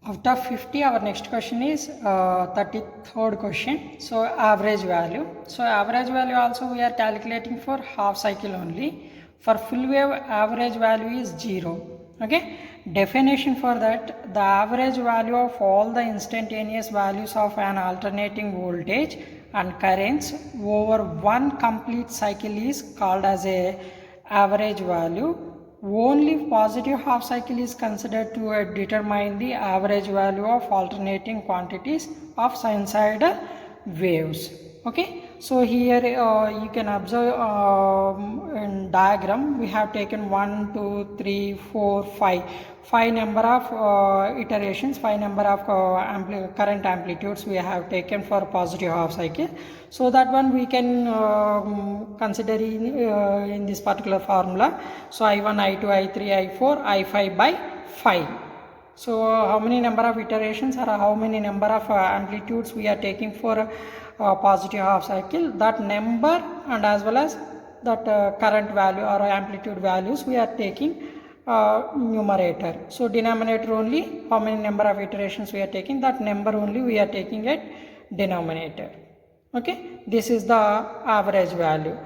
Out of 50, our next question is 33rd question. So average value. So average value also we are calculating for half cycle only. For full wave, average value is 0. Okay. Definition for that: the average value of all the instantaneous values of an alternating voltage and currents over one complete cycle is called as a average value. Only positive half cycle is considered to determine the average value of alternating quantities of sinusoidal waves. Okay, so here you can observe in diagram we have taken 1, 2, 3, 4, 5 number of iterations, 5 number of current amplitudes we have taken for positive half cycle. So that one we can consider in this particular formula. So I1, I2, I3, I4, I5 by 5. So how many number of iterations or how many number of amplitudes we are taking for positive half cycle, that number and as well as that current value or amplitude values we are taking numerator. So denominator only how many number of iterations we are taking, that number only we are taking at denominator. Okay, this is the average value.